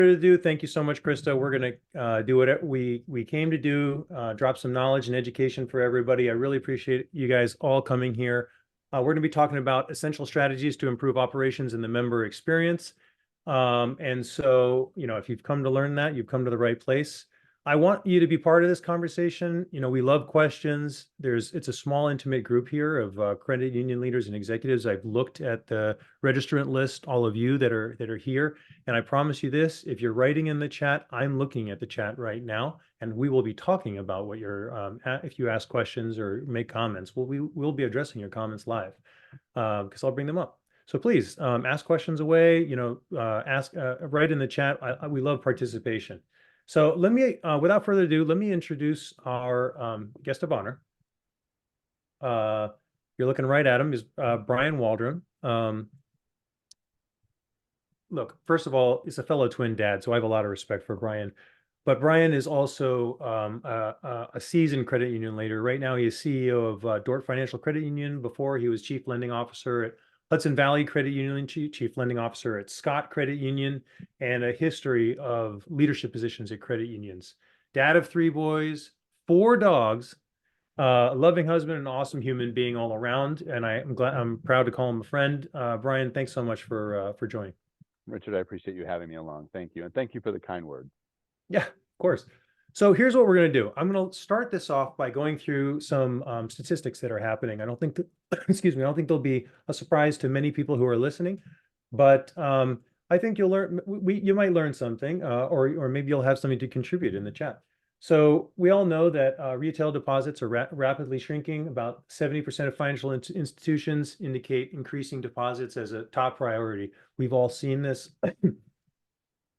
To do. Thank you so much, Krista. We're going to do what we came to do, drop some knowledge and education for everybody. I really appreciate you guys all coming here. We're going to be talking about essential strategies to improve operations and the member experience. And so, if you've come to learn that, you've come to the right place. I want you to be part of this conversation. We love questions. It's a small, intimate group here of credit union leaders and executives. I've looked at the registrant list, all of you that are here, and I promise you this: if you're writing in the chat, I'm looking at the chat right now, and we will be talking about what if you ask questions or make comments, we'll be addressing your comments live because I'll bring them up. So please ask questions away. Write in the chat. We love participation. So let me, without further ado, let me introduce our guest of honor. You're looking right at him, is Brian Waldron. Look, first of all, he's a fellow twin dad, so I have a lot of respect for Brian. But Brian is also a seasoned credit union leader. Right now, he is CEO of Dort Financial Credit Union. Before, he was Chief Lending Officer at Hudson Valley Credit Union, Chief Lending Officer at Scott Credit Union, and a history of leadership positions at credit unions. Dad of 3 boys, 4 dogs, a loving husband, an awesome human being all around. And I'm proud to call him a friend. Brian, thanks so much for joining. Richard, I appreciate you having me along. Thank you. And thank you for the kind words. Yeah, of course. So here's what we're going to do. I'm going to start this off by going through some statistics that are happening. I don't think that, excuse me, I don't think they'll be a surprise to many people who are listening, but I think you'll learn, you might learn something, or maybe you'll have something to contribute in the chat. So we all know that retail deposits are rapidly shrinking. About 70% of financial institutions indicate increasing deposits as a top priority. We've all seen this.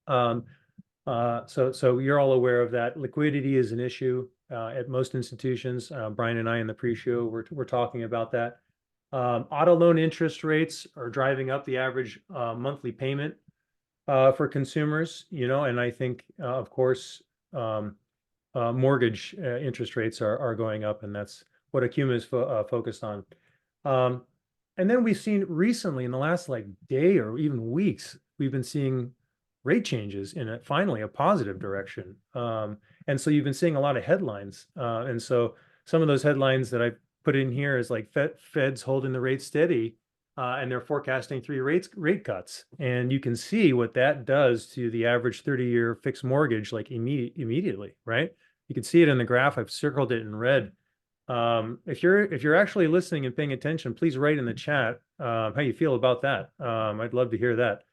So you're all aware of that. Liquidity is an issue at most institutions. Brian and I in the pre-show, we're talking about that. Auto loan interest rates are driving up the average monthly payment for consumers, and I think, of course, mortgage interest rates are going up, and that's what Acuma is focused on. And then we've seen recently, in the last day or even weeks, we've been seeing rate changes in finally a positive direction. And so you've been seeing a lot of headlines. And so some of those headlines that I put in here is like Fed's holding the rate steady, and they're forecasting 3 rate cuts. And you can see what that does to the average 30-year fixed mortgage immediately, right? You can see it in the graph. I've circled it in red. If you're actually listening and paying attention, please write in the chat how you feel about that. I'd love to hear that.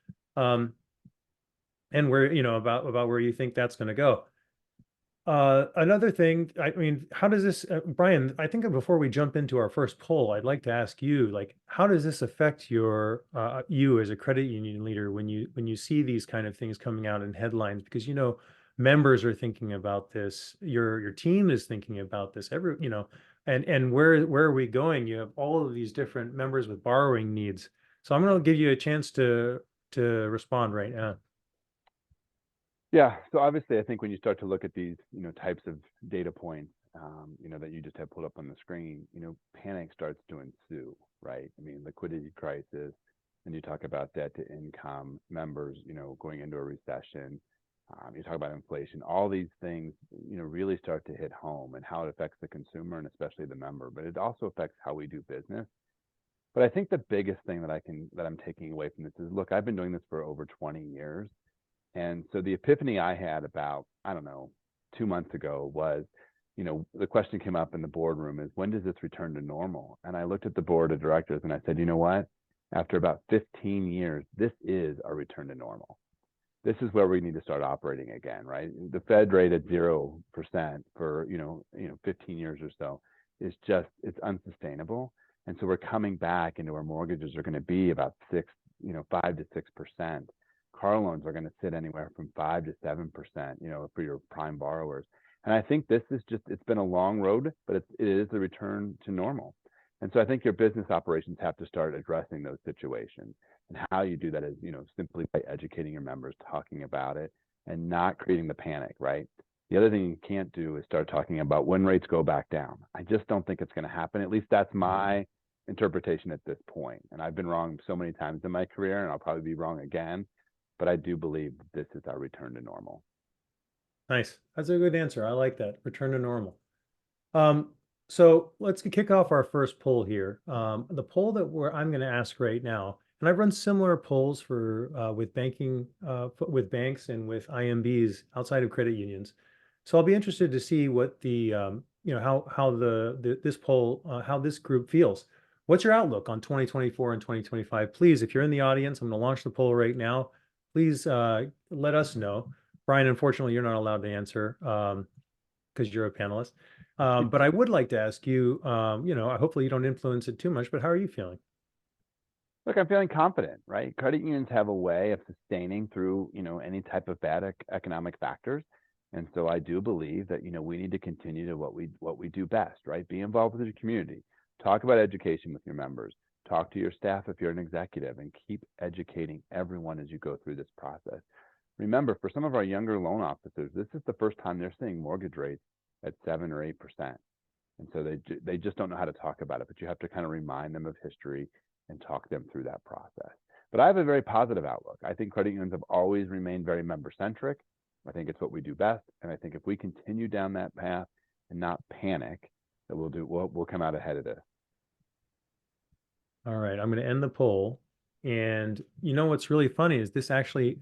And where, about where you think that's going to go. Another thing, I mean, how does this, Brian, I think before we jump into our first poll, I'd like to ask you, how does this affect you as a credit union leader when you see these kind of things coming out in headlines? Because, members are thinking about this, your team is thinking about this, and where are we going? You have all of these different members with borrowing needs. So I'm going to give you a chance to respond right now. Yeah, so obviously, I think when you start to look at these, types of data points, that you just have pulled up on the screen, panic starts to ensue, right? I mean, liquidity crisis, and you talk about debt to income, members, going into a recession. You talk about inflation. All these things, really start to hit home and how it affects the consumer and especially the member. But it also affects how we do business. But I think the biggest thing that I'm taking away from this is, look, I've been doing this for over 20 years. And so the epiphany I had about, 2 months ago was, the question came up in the boardroom is, when does this return to normal? And I looked at the board of directors and I said, you know what? After about 15 years, this is our return to normal. This is where we need to start operating again, right? The Fed rate at 0% for, 15 years or so is just, it's unsustainable. And so we're coming back into where mortgages are going to be about 5 to 6%. Car loans are going to sit anywhere from 5 to 7%, for your prime borrowers. And I think this is it's been a long road, but it is the return to normal. And so I think your business operations have to start addressing those situations. And how you do that is, simply by educating your members, talking about it, and not creating the panic, right? The other thing you can't do is start talking about when rates go back down. I just don't think it's going to happen. At least that's my interpretation at this point. And I've been wrong so many times in my career, and I'll probably be wrong again. but I do believe this is our return to normal. Nice. That's a good answer. I like that. Return to normal. Um, so let's kick off our first poll here. The poll that I'm going to ask right now, and I've run similar polls for with banking, with banks and with IMBs outside of credit unions. So I'll be interested to see what the how this poll how this group feels. What's your outlook on 2024 and 2025? Please, if you're in the audience, I'm going to launch the poll right now. Please let us know. Brian, unfortunately, you're not allowed to answer because you're a panelist. But I would like to ask you, hopefully you don't influence it too much, but how are you feeling? Look, I'm feeling confident, right? Credit unions have a way of sustaining through, any type of bad economic factors. And so I do believe that, we need to continue to what we do best, right? Be involved with your community. Talk about education with your members. Talk to your staff if you're an executive, and keep educating everyone as you go through this process. Remember, for some of our younger loan officers, this is the first time they're seeing mortgage rates at 7 or 8%. And so they just don't know how to talk about it, but you have to kind of remind them of history and talk them through that process. But I have a very positive outlook. I think credit unions have always remained very member centric. I think it's what we do best, and I think if we continue down that path and not panic, that we'll come out ahead of this. All right, I'm going to end the poll. And you know what's really funny is this actually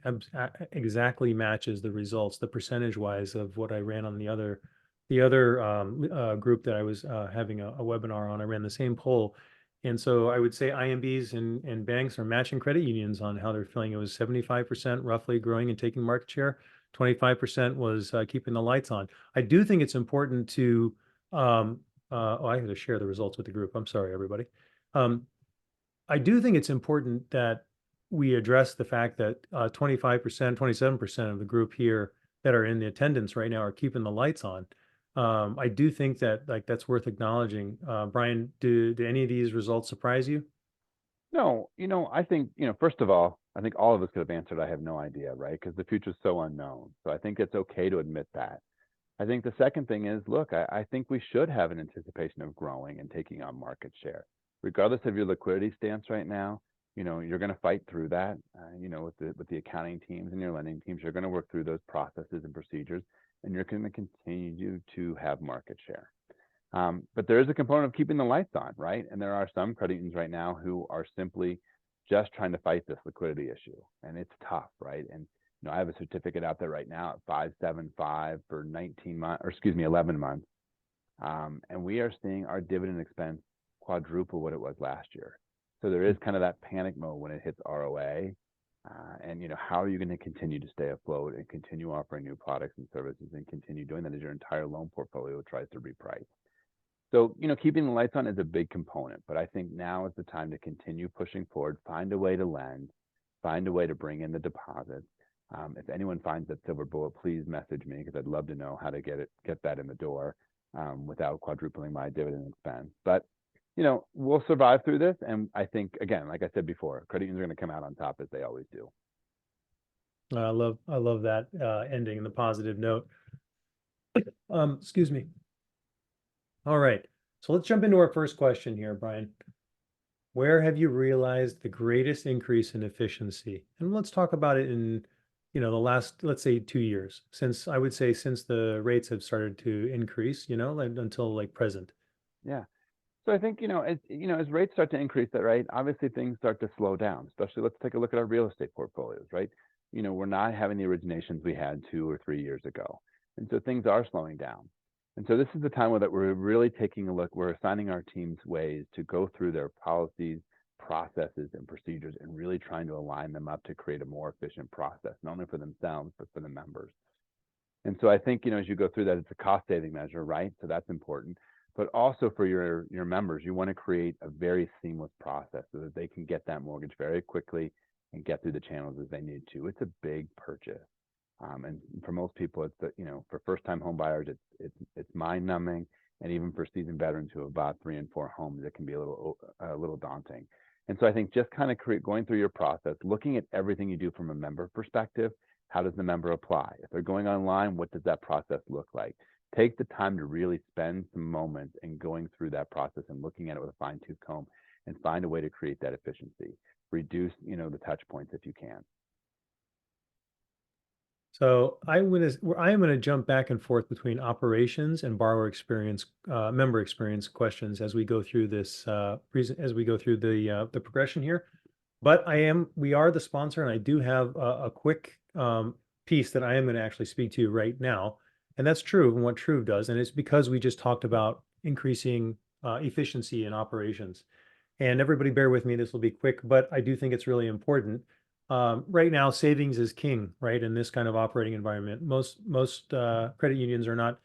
exactly matches the results, the percentage wise of what I ran on the other group that I was having a webinar on. I ran the same poll. And so I would say IMBs and banks are matching credit unions on how they're feeling. It was 75% roughly growing and taking market share. 25% was keeping the lights on. I do think it's important to, I had to share the results with the group. I'm sorry, everybody. I do think it's important that we address the fact that 25%, 27% of the group here that are in the attendance right now are keeping the lights on. I do think that that's worth acknowledging. Brian, do any of these results surprise you? No, I think, first of all, I think all of us could have answered, I have no idea, right? Because the future is so unknown. So I think it's okay to admit that. I think the second thing is, look, I think we should have an anticipation of growing and taking on market share. Regardless of your liquidity stance right now, you're going to fight through that, with the accounting teams and your lending teams. You're going to work through those processes and procedures, and you're going to continue to have market share. But there is a component of keeping the lights on, right? And there are some credit unions right now who are simply just trying to fight this liquidity issue, and it's tough, right? And I have a certificate out there right now at 575 for 19 months, or excuse me, 11 months, and we are seeing our dividend expense quadruple what it was last year. So there is kind of that panic mode when it hits ROA, and how are you going to continue to stay afloat and continue offering new products and services and continue doing that as your entire loan portfolio tries to reprice? So, keeping the lights on is a big component, but I think now is the time to continue pushing forward, find a way to lend, find a way to bring in the deposits. If anyone finds that silver bullet, please message me, because I'd love to know how to get that in the door without quadrupling my dividend expense. But, we'll survive through this. And I think, again, like I said before, credit unions are going to come out on top as they always do. I love that ending, the positive note. Excuse me. All right. So let's jump into our first question here, Brian. Where have you realized the greatest increase in efficiency? And let's talk about it in, the last, let's say 2 years, since the rates have started to increase, until present. Yeah. So I think, as rates start to increase, that right, obviously things start to slow down, especially let's take a look at our real estate portfolios, right? We're not having the originations we had 2 or 3 years ago. And so things are slowing down. And so this is the time that we're really taking a look. We're assigning our teams ways to go through their policies, processes, and procedures, and really trying to align them up to create a more efficient process, not only for themselves, but for the members. And so I think, as you go through that, it's a cost saving measure, right? So that's important. But also for your members, you want to create a very seamless process so that they can get that mortgage very quickly and get through the channels as they need to. It's a big purchase. And for most people, it's for first-time home buyers, it's mind-numbing, and even for seasoned veterans who have bought 3 and 4 homes, it can be a little daunting. And so I think just kind of going through your process, looking at everything you do from a member perspective, how does the member apply? If they're going online, what does that process look like? Take the time to really spend some moments in going through that process and looking at it with a fine-tooth comb, and find a way to create that efficiency. Reduce, the touch points if you can. So I am gonna jump back and forth between operations and borrower experience, member experience questions as we go through this as we go through the progression here. But we are the sponsor, and I do have a quick piece that I am going to actually speak to right now, and that's Truve and what Truve does, and it's because we just talked about increasing efficiency in operations. And everybody bear with me, this will be quick, but I do think it's really important. Right now, savings is king, right? In this kind of operating environment, most credit unions are not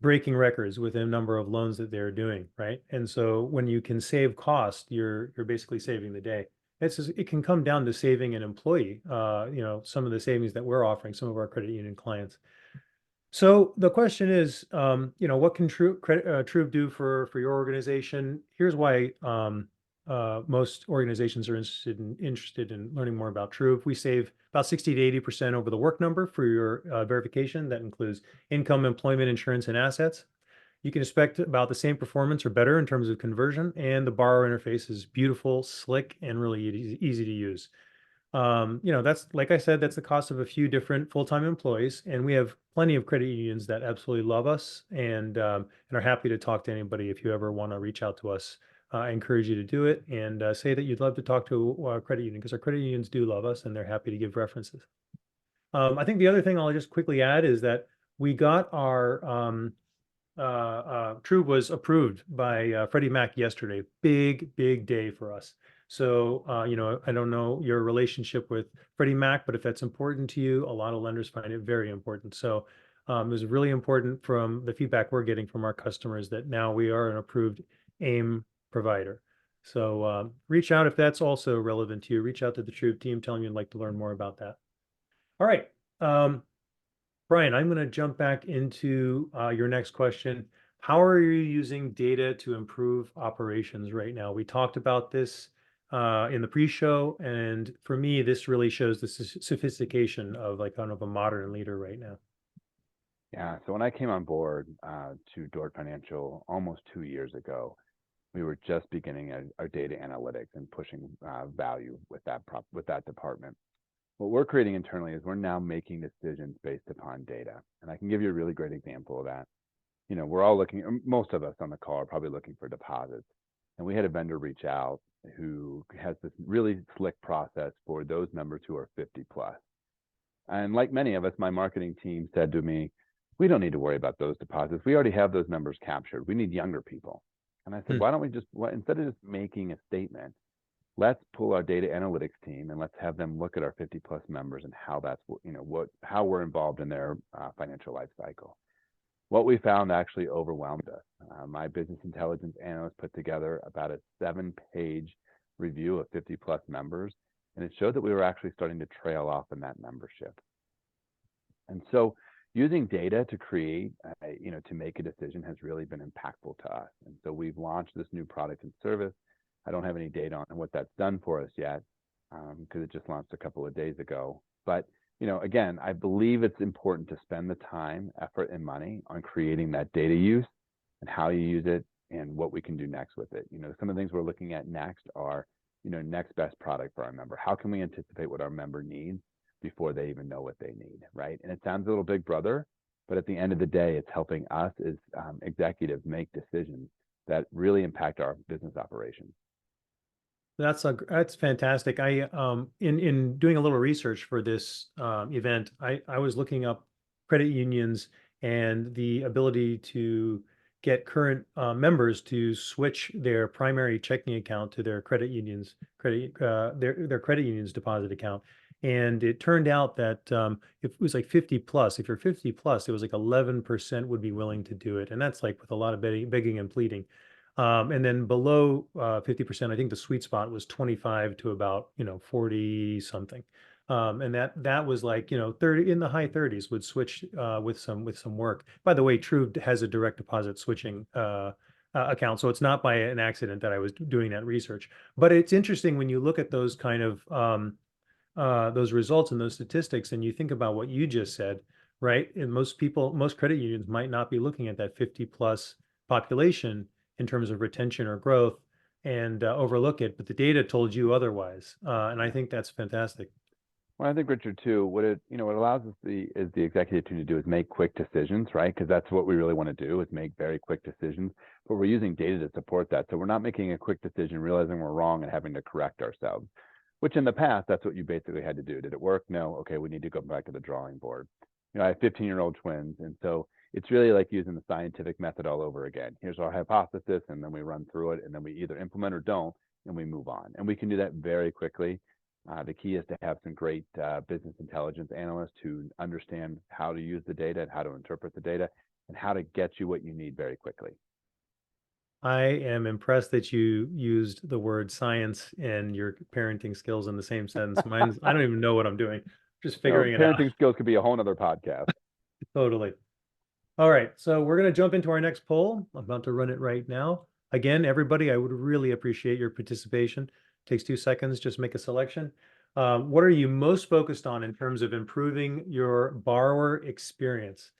breaking records with the number of loans that they're doing, right? And so when you can save cost, you're basically saving the day. It can come down to saving an employee, some of the savings that we're offering some of our credit union clients. So the question is, what can Truve do for your organization? Here's why most organizations are interested in learning more about Truve. We save about 60 to 80% over the work number for your verification. That includes income, employment, insurance, and assets. You can expect about the same performance or better in terms of conversion, and the borrower interface is beautiful, slick, and really easy to use. That's like I said, that's the cost of a few different full-time employees, and we have plenty of credit unions that absolutely love us and are happy to talk to anybody. If you ever want to reach out to us, I encourage you to do it and say that you'd love to talk to our credit union because our credit unions do love us and they're happy to give references. I think the other thing I'll just quickly add is that we got our True was approved by Freddie Mac yesterday. Big day for us. So, I don't know your relationship with Freddie Mac, but if that's important to you, a lot of lenders find it very important. So, it was really important from the feedback we're getting from our customers that now we are an approved AIM provider. So, reach out if that's also relevant to you. Reach out to the True team, tell them you'd like to learn more about that. All right. Brian, I'm going to jump back into your next question. How are you using data to improve operations right now? We talked about this in the pre-show, and for me, this really shows the sophistication of like kind of a modern leader right now. Yeah. So when I came on board to Dort Financial almost 2 years ago, we were just beginning our data analytics and pushing value with that department. What we're creating internally is we're now making decisions based upon data. And I can give you a really great example of that. We're all looking, most of us on the call are probably looking for deposits. And we had a vendor reach out who has this really slick process for those members who are 50 plus. And like many of us, my marketing team said to me, we don't need to worry about those deposits. We already have those members captured. We need younger people. And I said, why don't we instead of just making a statement, let's pull our data analytics team and let's have them look at our 50 plus members and how we're involved in their financial life cycle. What we found actually overwhelmed us. My business intelligence analyst put together about a 7-page review of 50 plus members, and it showed that we were actually starting to trail off in that membership. And so using data to create, to make a decision has really been impactful to us. And so we've launched this new product and service. I don't have any data on what that's done for us yet because it just launched a couple of days ago. But, again, I believe it's important to spend the time, effort, and money on creating that data use and how you use it and what we can do next with it. Some of the things we're looking at next are, next best product for our member. How can we anticipate what our member needs before they even know what they need, right? And it sounds a little big brother, but at the end of the day, it's helping us as executives make decisions that really impact our business operations. That's fantastic. I in doing a little research for this event, I was looking up credit unions and the ability to get current members to switch their primary checking account to their their credit union's deposit account. And it turned out that if it was like 50 plus, if you're 50 plus, it was like 11% would be willing to do it, and that's like with a lot of begging and pleading. And then below 50%, I think the sweet spot was 25 to about 40 something. And that was like 30 in the high 30s would switch with some work. By the way, True has a direct deposit switching account, so it's not by an accident that I was doing that research. But it's interesting when you look at those kind of those results and those statistics, and you think about what you just said, right? And most credit unions might not be looking at that 50 plus population in terms of retention or growth and overlook it, but the data told you otherwise. And I think that's fantastic. Well, I think Richard too, what allows us the executive team to do is make quick decisions, right? Because that's what we really want to do is make very quick decisions. But we're using data to support that. So we're not making a quick decision, realizing we're wrong and having to correct ourselves, which in the past, that's what you basically had to do. Did it work? No. Okay, we need to go back to the drawing board. I have 15-year-old twins. And so it's really like using the scientific method all over again. Here's our hypothesis, and then we run through it, and then we either implement or don't, and we move on. And we can do that very quickly. The key is to have some great business intelligence analysts who understand how to use the data and how to interpret the data and how to get you what you need very quickly. I am impressed that you used the word science and your parenting skills in the same sentence. Mine's, I don't even know what I'm doing. Just figuring it out. Parenting skills could be a whole nother podcast. Totally. All right. So we're going to jump into our next poll. I'm about to run it right now. Again, everybody, I would really appreciate your participation. Takes 2 seconds, just make a selection. What are you most focused on in terms of improving your borrower experience?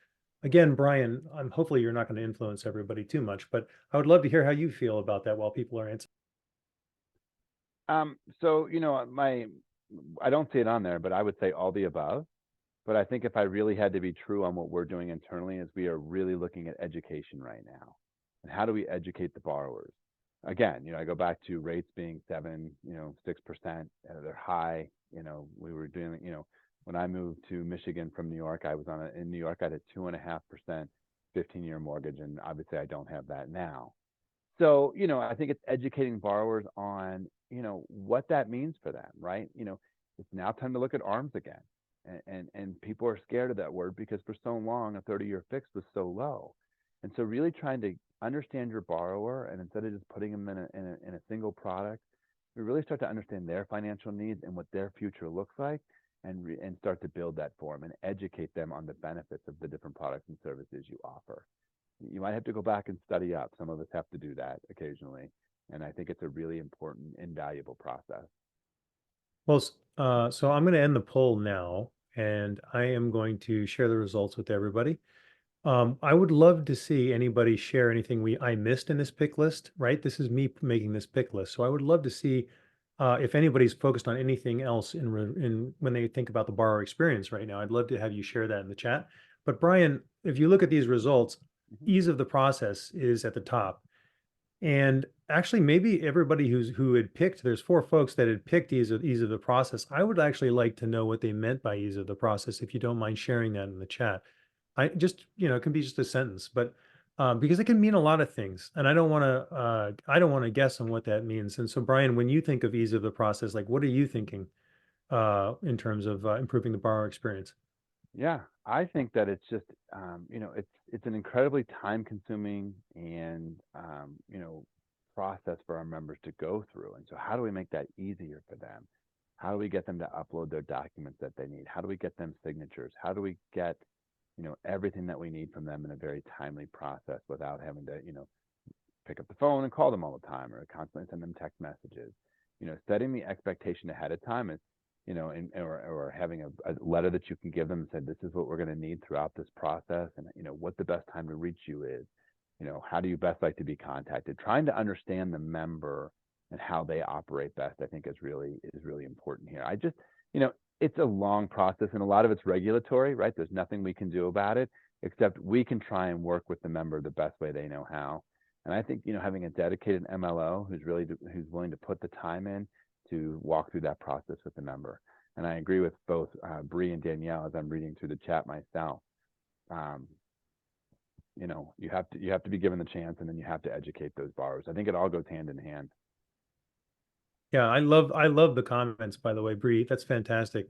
Again, Brian, hopefully you're not going to influence everybody too much, but I would love to hear how you feel about that while people are answering. So, I don't see it on there, but I would say all the above. But I think if I really had to be true on what we're doing internally is we are really looking at education right now. And how do we educate the borrowers? Again, I go back to rates being 7, 6%, they're high. We were doing, when I moved to Michigan from New York, in New York, I had a 2.5% 15-year mortgage. And obviously I don't have that now. So, I think it's educating borrowers on, what that means for them, right? It's now time to look at ARMs again. And people are scared of that word because for so long, a 30-year fix was so low. And so really trying to understand your borrower, and instead of just putting them in a single product, we really start to understand their financial needs and what their future looks like, and start to build that for them and educate them on the benefits of the different products and services you offer. You might have to go back and study up. Some of us have to do that occasionally. And I think it's a really important, invaluable process. Well, so I'm going to end the poll now, and I am going to share the results with everybody. I would love to see anybody share anything I missed in this pick list, right? This is me making this pick list. So I would love to see if anybody's focused on anything else in when they think about the borrower experience right now. I'd love to have you share that in the chat. But Brian, if you look at these results, ease of the process is at the top. And actually, maybe everybody who had picked, there's 4 folks that had picked ease of the process. I would actually like to know what they meant by ease of the process, if you don't mind sharing that in the chat. I just, it can be just a sentence, but because it can mean a lot of things, and I don't want to guess on what that means. And so, Brian, when you think of ease of the process, like what are you thinking in terms of improving the borrower experience? Yeah, I think that it's just, it's an incredibly time-consuming and process for our members to go through. And so, how do we make that easier for them? How do we get them to upload their documents that they need? How do we get them signatures? How do we get, everything that we need from them in a very timely process without having to, pick up the phone and call them all the time or constantly send them text messages? Setting the expectation ahead of time is, or having a letter that you can give them and say, this is what we're going to need throughout this process, and what the best time to reach you is. How do you best like to be contacted? Trying to understand the member and how they operate best, I think is really important here. I just, it's a long process, and a lot of it's regulatory, right? There's nothing we can do about it except we can try and work with the member the best way they know how. And I think, having a dedicated MLO who's willing to put the time in to walk through that process with the member. And I agree with both Bree and Danielle as I'm reading through the chat myself. You have to be given the chance, and then you have to educate those borrowers. I think it all goes hand in hand. Yeah, I love the comments, by the way, Bree. That's fantastic.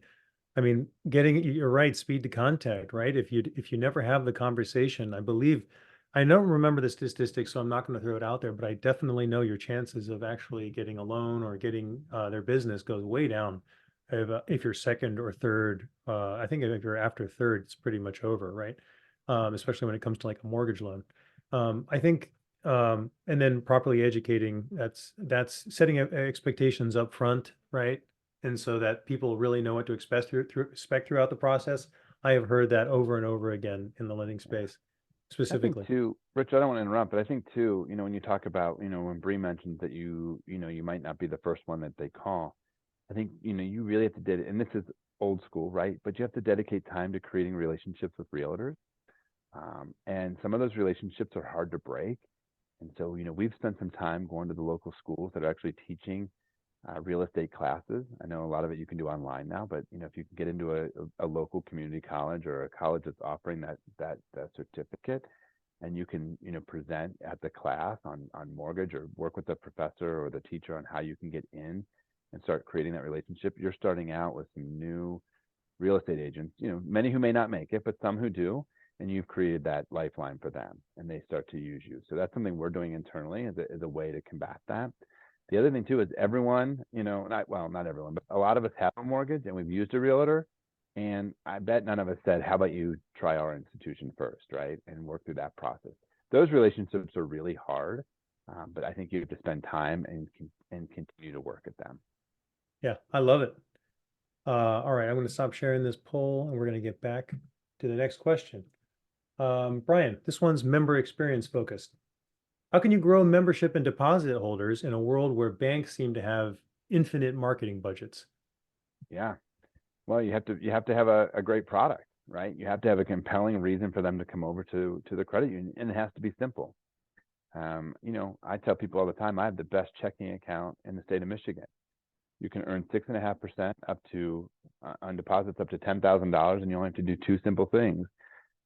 I mean, you're right, speed to contact, right? If you never have the conversation, I don't remember the statistics, so I'm not going to throw it out there, but I definitely know your chances of actually getting a loan or getting their business goes way down if you're second or third. I think if you're after third, it's pretty much over, right? Especially when it comes to like a mortgage loan. I think and then properly educating, that's setting expectations up front, right? And so that people really know what to expect throughout the process. I have heard that over and over again in the lending space, I specifically. think too, Rich, I don't want to interrupt, but I think too, when you talk about, when Bree mentions that you might not be the first one that they call, I think, you really have to and this is old school, right? But you have to dedicate time to creating relationships with realtors. And some of those relationships are hard to break. And so, we've spent some time going to the local schools that are actually teaching real estate classes. I know a lot of it you can do online now, but if you can get into a local community college or a college that's offering that certificate, and you can present at the class on mortgage, or work with the professor or the teacher on how you can get in and start creating that relationship, you're starting out with some new real estate agents, many who may not make it, but some who do, and you've created that lifeline for them, and they start to use you. So that's something we're doing internally as a way to combat that. The other thing too is everyone, not everyone, but a lot of us have a mortgage and we've used a realtor. And I bet none of us said, how about you try our institution first, right? And work through that process. Those relationships are really hard, but I think you have to spend time and continue to work at them. Yeah, I love it. All right, I'm going to stop sharing this poll and we're going to get back to the next question. Brian, this one's member experience focused. How can you grow membership and deposit holders in a world where banks seem to have infinite marketing budgets? Yeah. Well, you have to have a great product, right? You have to have a compelling reason for them to come over to the credit union, and it has to be simple. I tell people all the time, I have the best checking account in the state of Michigan. You can earn 6.5% up to on deposits up to $10,000, and you only have to do two simple things.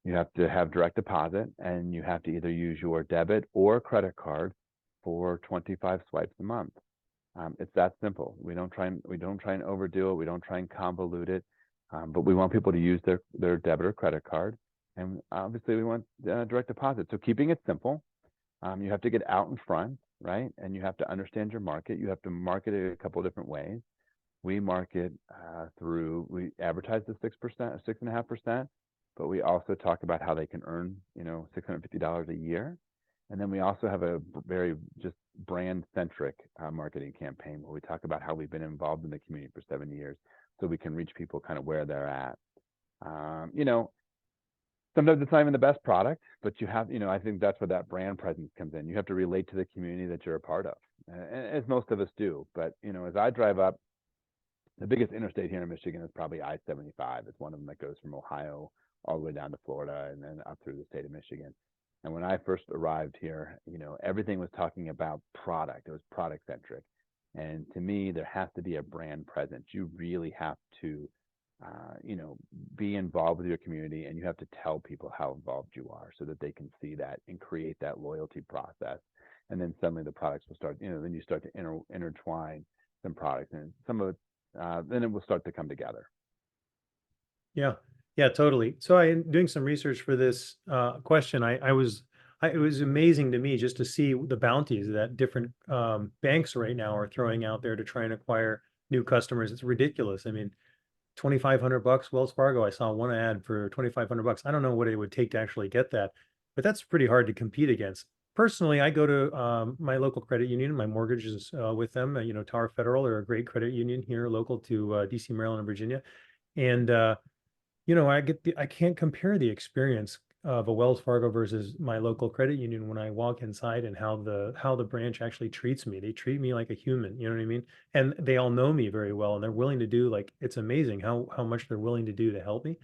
You have to have direct deposit, and you have to either use your debit or credit card for 25 swipes a month. It's that simple. We don't try and overdo it. We don't try and convolute it, but we want people to use their debit or credit card, and obviously we want direct deposit. So keeping it simple, you have to get out in front, right? And you have to understand your market. You have to market it a couple of different ways. We market we advertise the 6%, 6.5%, but we also talk about how they can earn, $650 a year. And then we also have a very just brand-centric marketing campaign where we talk about how we've been involved in the community for 7 years, so we can reach people kind of where they're at. Sometimes it's not even the best product, but you have, I think that's where that brand presence comes in. You have to relate to the community that you're a part of, as most of us do. But, as I drive up, the biggest interstate here in Michigan is probably I-75. It's one of them that goes from Ohio all the way down to Florida and then up through the state of Michigan. And when I first arrived here, everything was talking about product. It was product centric. And to me, there has to be a brand presence. You really have to, be involved with your community, and you have to tell people how involved you are so that they can see that and create that loyalty process. And then suddenly the products will start, then you start to intertwine some products, and some of it, then it will start to come together. Yeah, yeah, totally. So I, in doing some research for this question, it was amazing to me just to see the bounties that different banks right now are throwing out there to try and acquire new customers. It's ridiculous. I mean, $2,500 Wells Fargo. I saw one ad for $2,500. I don't know what it would take to actually get that, but that's pretty hard to compete against. Personally, I go to my local credit union. My mortgage is with them. Tower Federal, they're a great credit union here, local to DC, Maryland, and Virginia. And I can't compare the experience of a Wells Fargo versus my local credit union when I walk inside, and how the branch actually treats me. They treat me like a human, you know what I mean? And they all know me very well, and they're willing to do, like, it's amazing how much they're willing to do to help me.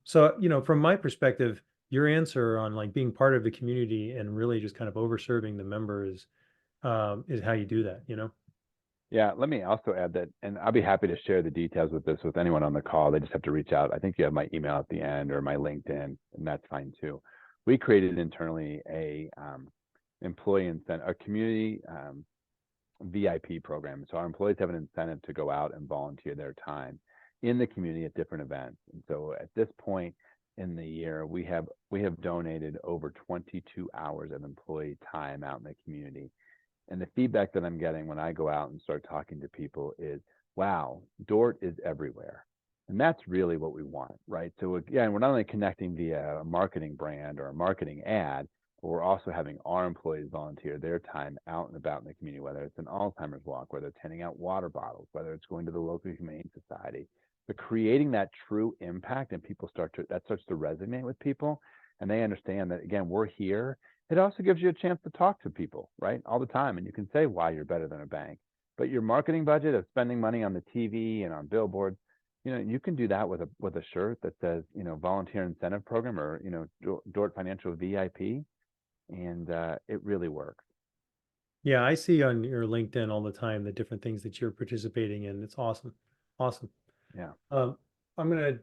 So, from my perspective, your answer on like being part of the community and really just kind of overserving the members is how you do that, Yeah, let me also add that, and I'll be happy to share the details with anyone on the call. They just have to reach out. I think you have my email at the end, or my LinkedIn, and that's fine too. We created internally a community VIP program. So our employees have an incentive to go out and volunteer their time in the community at different events. And so at this point in the year, we have donated over 22 hours of employee time out in the community. And the feedback that I'm getting when I go out and start talking to people is, wow, Dort is everywhere. And that's really what we want, right? So again, we're not only connecting via a marketing brand or a marketing ad, but we're also having our employees volunteer their time out and about in the community, whether it's an Alzheimer's walk, whether it's handing out water bottles, whether it's going to the local humane society. But creating that true impact, and that starts to resonate with people, and they understand that, again, we're here. It also gives you a chance to talk to people, right, all the time, and you can say why you're better than a bank. But your marketing budget of spending money on the TV and on billboards, You can do that with a shirt that says, volunteer incentive program, or, Dort Financial VIP, and it really works. Yeah, I see on your LinkedIn all the time the different things that you're participating in. It's awesome. Awesome. Yeah. Um, I'm going to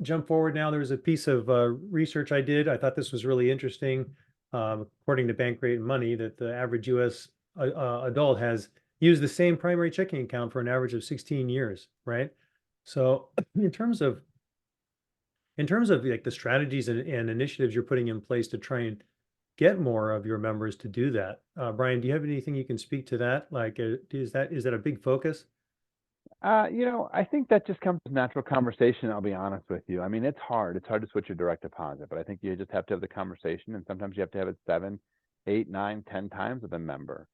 jump forward now. There was a piece of research I did. I thought this was really interesting. According to Bankrate and Money, that the average U.S. Adult has used the same primary checking account for an average of 16 years, right? So, in terms of like the strategies and initiatives you're putting in place to try and get more of your members to do that, Brian, do you have anything you can speak to that? Like, is that a big focus? I think that just comes with natural conversation. I'll be honest with you. I mean, it's hard. It's hard to switch your direct deposit, but I think you just have to have the conversation, and sometimes you have to have it 7, 8, 9, 10 times with a member.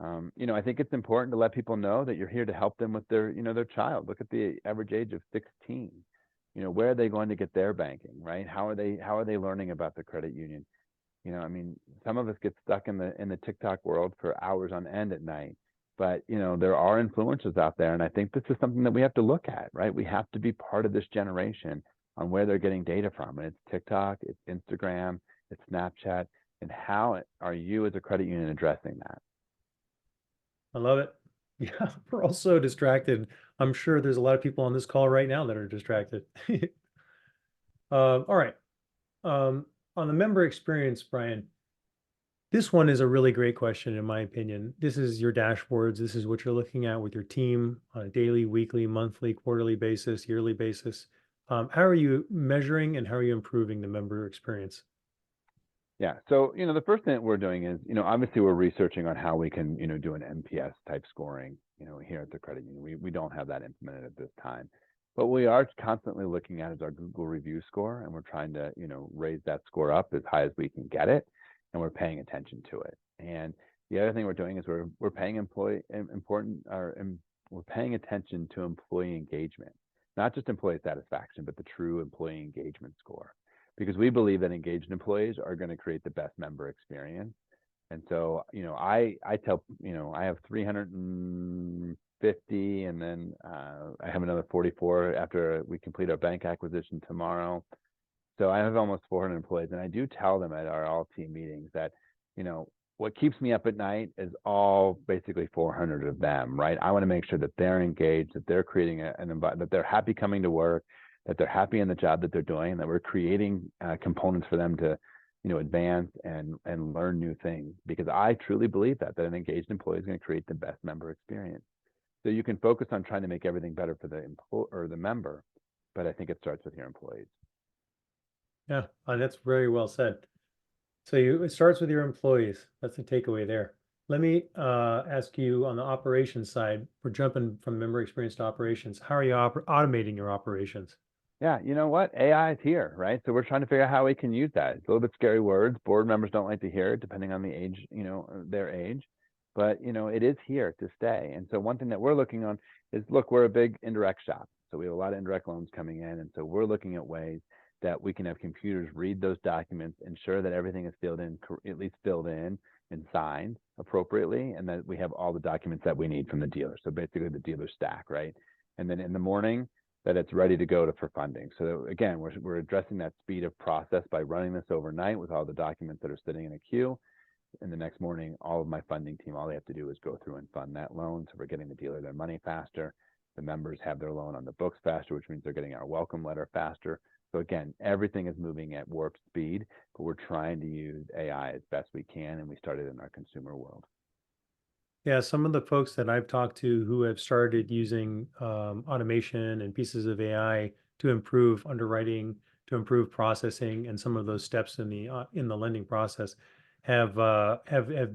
I think it's important to let people know that you're here to help them with their child. Look at the average age of 16. Where are they going to get their banking, right? How are they learning about the credit union? I mean, some of us get stuck in the TikTok world for hours on end at night. But there are influencers out there, and I think this is something that we have to look at, right? We have to be part of this generation on where they're getting data from. And it's TikTok, it's Instagram, it's Snapchat, and how are you as a credit union addressing that? I love it. Yeah, we're all so distracted. I'm sure there's a lot of people on this call right now that are distracted. All right. On the member experience, Brian, this one is a really great question, in my opinion. This is your dashboards. This is what you're looking at with your team on a daily, weekly, monthly, quarterly basis, yearly basis. How are you measuring and how are you improving the member experience? Yeah. So, the first thing that we're doing is, obviously we're researching on how we can, do an NPS type scoring, here at the credit union. We don't have that implemented at this time. But we are constantly looking at is our Google review score, and we're trying to, raise that score up as high as we can get it, and we're paying attention to it. And the other thing we're doing is we're paying we're paying attention to employee engagement, not just employee satisfaction, but the true employee engagement score, because we believe that engaged employees are going to create the best member experience. And so, I tell, I have 350, and then I have another 44 after we complete our bank acquisition tomorrow. So I have almost 400 employees, and I do tell them at our all team meetings that, what keeps me up at night is all basically 400 of them, right? I want to make sure that they're engaged, that they're creating an environment, that they're happy coming to work, that they're happy in the job that they're doing, and that we're creating components for them to, advance and learn new things. Because I truly believe that an engaged employee is going to create the best member experience. So you can focus on trying to make everything better for the or the member, but I think it starts with your employees. Yeah, that's very well said. So it starts with your employees. That's the takeaway there. Let me ask you on the operations side. We're jumping from member experience to operations. How are you automating your operations? Yeah, you know what? AI is here, right? So we're trying to figure out how we can use that. It's a little bit scary words. Board members don't like to hear it, depending on the age, their age. But it is here to stay. And so one thing that we're looking on is, look, we're a big indirect shop. So we have a lot of indirect loans coming in. And so we're looking at ways that we can have computers read those documents, ensure that everything is filled in, at least filled in and signed appropriately, and that we have all the documents that we need from the dealer. So basically the dealer stack, right? And then in the morning, that it's ready to go for funding. So again, we're addressing that speed of process by running this overnight with all the documents that are sitting in a queue. And the next morning, all of my funding team, all they have to do is go through and fund that loan. So we're getting the dealer their money faster. The members have their loan on the books faster, which means they're getting our welcome letter faster. So again, everything is moving at warp speed, but we're trying to use AI as best we can, and we started in our consumer world. Yeah, some of the folks that I've talked to who have started using automation and pieces of AI to improve underwriting, to improve processing, and some of those steps in the lending process have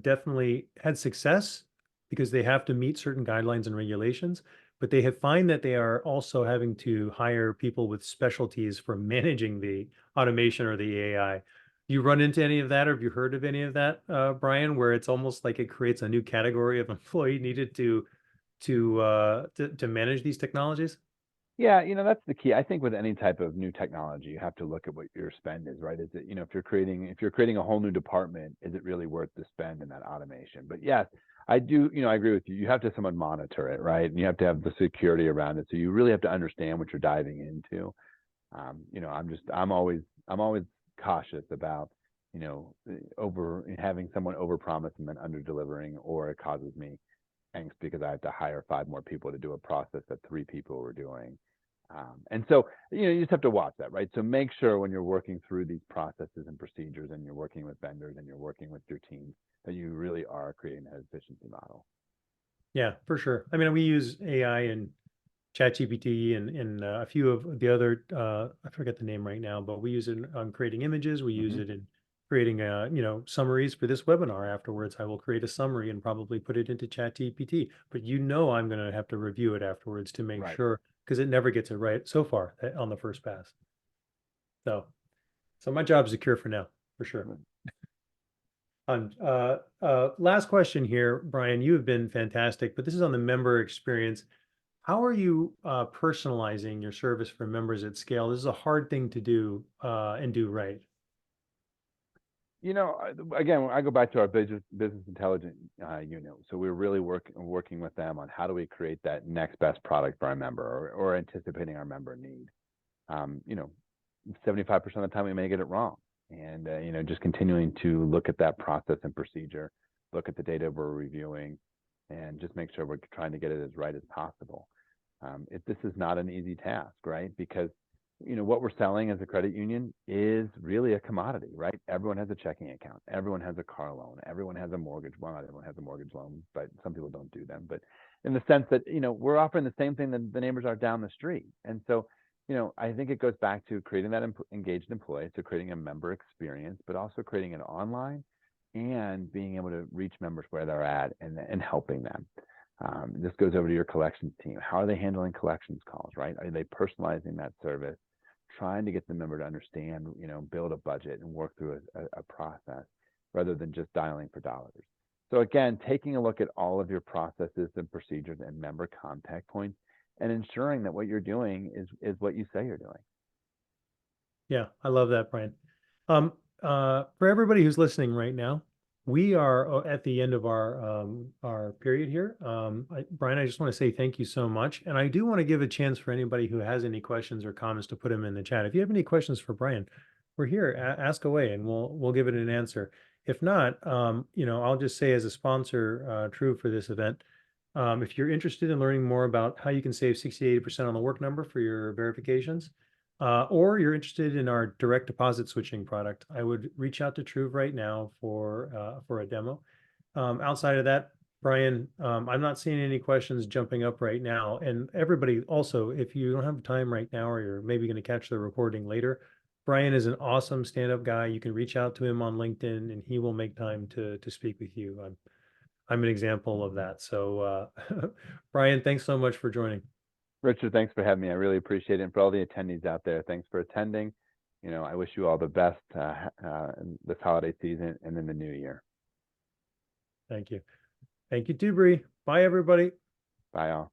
definitely had success because they have to meet certain guidelines and regulations, but they have find that they are also having to hire people with specialties for managing the automation or the AI. You run into any of that, or have you heard of any of that, Brian, where it's almost like it creates a new category of employee needed to manage these technologies? Yeah, that's the key. I think with any type of new technology, you have to look at what your spend is, right? Is it, if you're creating a whole new department, is it really worth the spend in that automation? But yes, I do, I agree with you. You have to have someone monitor it, right? And you have to have the security around it. So you really have to understand what you're diving into. I'm always cautious about, over having someone overpromise and then under delivering, or it causes me angst because I have to hire 5 more people to do a process that 3 people were doing. And so, you just have to watch that, right? So make sure when you're working through these processes and procedures and you're working with vendors and you're working with your teams that you really are creating that efficiency model. Yeah, for sure. I mean, we use AI and ChatGPT and a few of the other I forget the name right now, but we use it on creating images. We use Hmm. it in creating summaries for this webinar. Afterwards, I will create a summary and probably put it into ChatGPT. But I'm going to have to review it afterwards to make Right. sure, because it never gets it right so far on the first pass. So my job is secure for now, for sure. Last question here, Brian. You have been fantastic, but this is on the member experience. How are you personalizing your service for members at scale? This is a hard thing to do and do right. Again, I go back to our business intelligence unit. So we're really working with them on how do we create that next best product for our member, or anticipating our member need. Um, you know, 75% of the time we may get it wrong, and just continuing to look at that process and procedure, look at the data we're reviewing, and just make sure we're trying to get it as right as possible. This is not an easy task, right? Because what we're selling as a credit union is really a commodity, right? Everyone has a checking account, everyone has a car loan, everyone has a mortgage. Well, not everyone has a mortgage loan, but some people don't do them. But in the sense that we're offering the same thing that the neighbors are down the street, and so I think it goes back to creating that engaged employee, so creating a member experience, but also creating it online and being able to reach members where they're at, and helping them. This goes over to your collections team. How are they handling collections calls, right? Are they personalizing that service, trying to get the member to understand, build a budget and work through a process rather than just dialing for dollars? So again, taking a look at all of your processes and procedures and member contact points, and ensuring that what you're doing is what you say you're doing. Yeah, I love that, Brian. For everybody who's listening right now, we are at the end of our period here. Brian, I just want to say thank you so much, and I do want to give a chance for anybody who has any questions or comments to put them in the chat. If you have any questions for Brian, we're here. Ask away, and we'll give it an answer. If not, I'll just say as a sponsor, True, for this event, if you're interested in learning more about how you can save 60 to 80% on the work number for your verifications, or you're interested in our direct deposit switching product, I would reach out to Truve right now for a demo. Outside of that, Brian, I'm not seeing any questions jumping up right now. And everybody also, if you don't have time right now, or you're maybe going to catch the recording later, Brian is an awesome stand-up guy. You can reach out to him on LinkedIn, and he will make time to speak with you. I'm an example of that. So, Brian, thanks so much for joining. Richard, thanks for having me. I really appreciate it. And for all the attendees out there, thanks for attending. I wish you all the best in this holiday season and in the new year. Thank you. Thank you, too, Bree. Bye, everybody. Bye all.